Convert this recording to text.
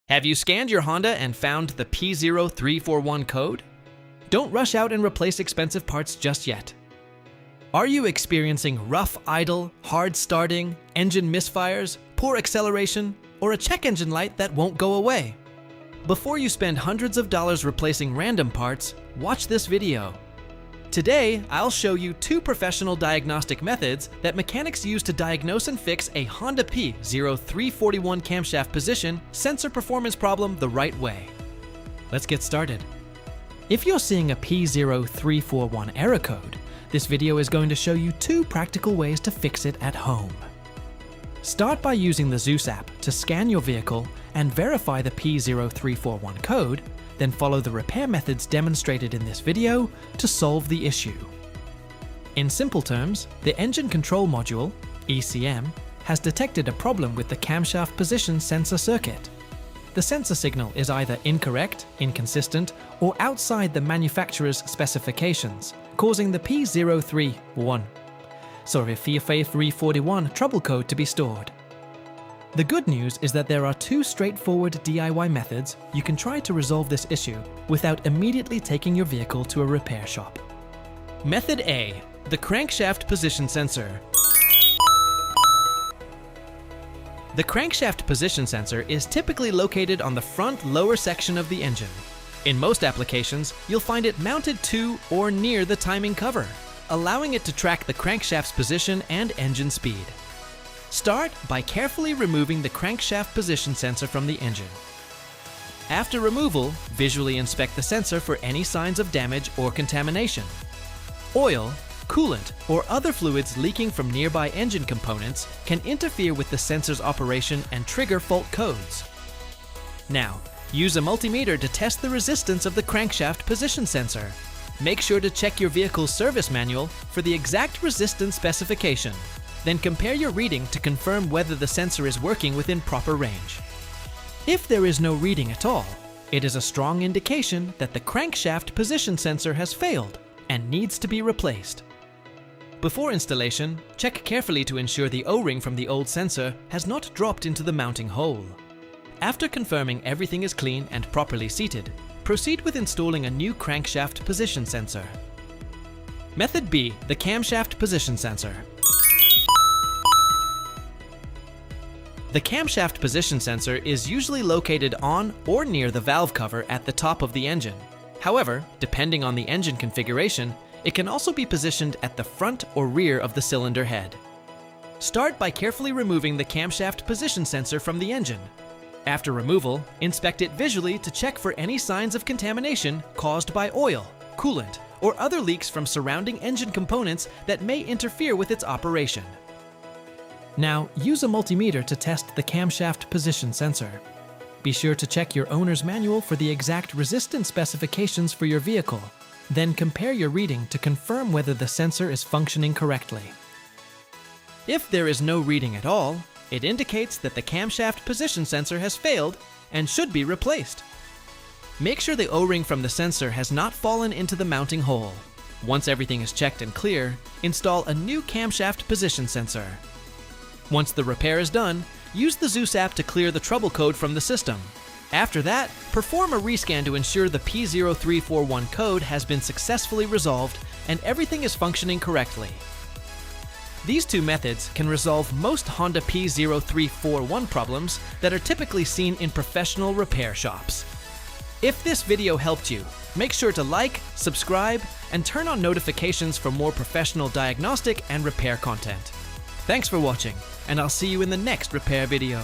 Have you scanned your Honda and found the P0341 code? Don't rush out and replace expensive parts just yet. Are you experiencing rough idle, hard starting, engine misfires, poor acceleration, or a check engine light that won't go away? Before you spend hundreds of dollars replacing random parts, watch this video. Today, I'll show you two professional diagnostic methods that mechanics use to diagnose and fix a Honda P0341 camshaft position sensor performance problem the right way. Let's get started. If you're seeing a P0341 error code, this video is going to show you two practical ways to fix it at home. Start by using the Zeus app to scan your vehicle and verify the P0341 code, then follow the repair methods demonstrated in this video to solve the issue. In simple terms, the Engine Control Module, ECM, has detected a problem with the camshaft position sensor circuit. The sensor signal is either incorrect, inconsistent, or outside the manufacturer's specifications, causing the P0341 trouble code to be stored. The good news is that there are two straightforward DIY methods you can try to resolve this issue without immediately taking your vehicle to a repair shop. Method A, the crankshaft position sensor. The crankshaft position sensor is typically located on the front lower section of the engine. In most applications, you'll find it mounted to or near the timing cover, allowing it to track the crankshaft's position and engine speed. Start by carefully removing the crankshaft position sensor from the engine. After removal, visually inspect the sensor for any signs of damage or contamination. Oil, coolant, or other fluids leaking from nearby engine components can interfere with the sensor's operation and trigger fault codes. Now, use a multimeter to test the resistance of the crankshaft position sensor. Make sure to check your vehicle's service manual for the exact resistance specification. Then compare your reading to confirm whether the sensor is working within proper range. If there is no reading at all, it is a strong indication that the crankshaft position sensor has failed and needs to be replaced. Before installation, check carefully to ensure the O-ring from the old sensor has not dropped into the mounting hole. After confirming everything is clean and properly seated, proceed with installing a new crankshaft position sensor. Method B, the camshaft position sensor. The camshaft position sensor is usually located on or near the valve cover at the top of the engine. However, depending on the engine configuration, it can also be positioned at the front or rear of the cylinder head. Start by carefully removing the camshaft position sensor from the engine. After removal, inspect it visually to check for any signs of contamination caused by oil, coolant, or other leaks from surrounding engine components that may interfere with its operation. Now, use a multimeter to test the camshaft position sensor. Be sure to check your owner's manual for the exact resistance specifications for your vehicle. Then compare your reading to confirm whether the sensor is functioning correctly. If there is no reading at all, it indicates that the camshaft position sensor has failed and should be replaced. Make sure the O-ring from the sensor has not fallen into the mounting hole. Once everything is checked and clear, install a new camshaft position sensor. Once the repair is done, use the Zeus app to clear the trouble code from the system. After that, perform a rescan to ensure the P0341 code has been successfully resolved and everything is functioning correctly. These two methods can resolve most Honda P0341 problems that are typically seen in professional repair shops. If this video helped you, make sure to like, subscribe, and turn on notifications for more professional diagnostic and repair content. Thanks for watching, and I'll see you in the next repair video.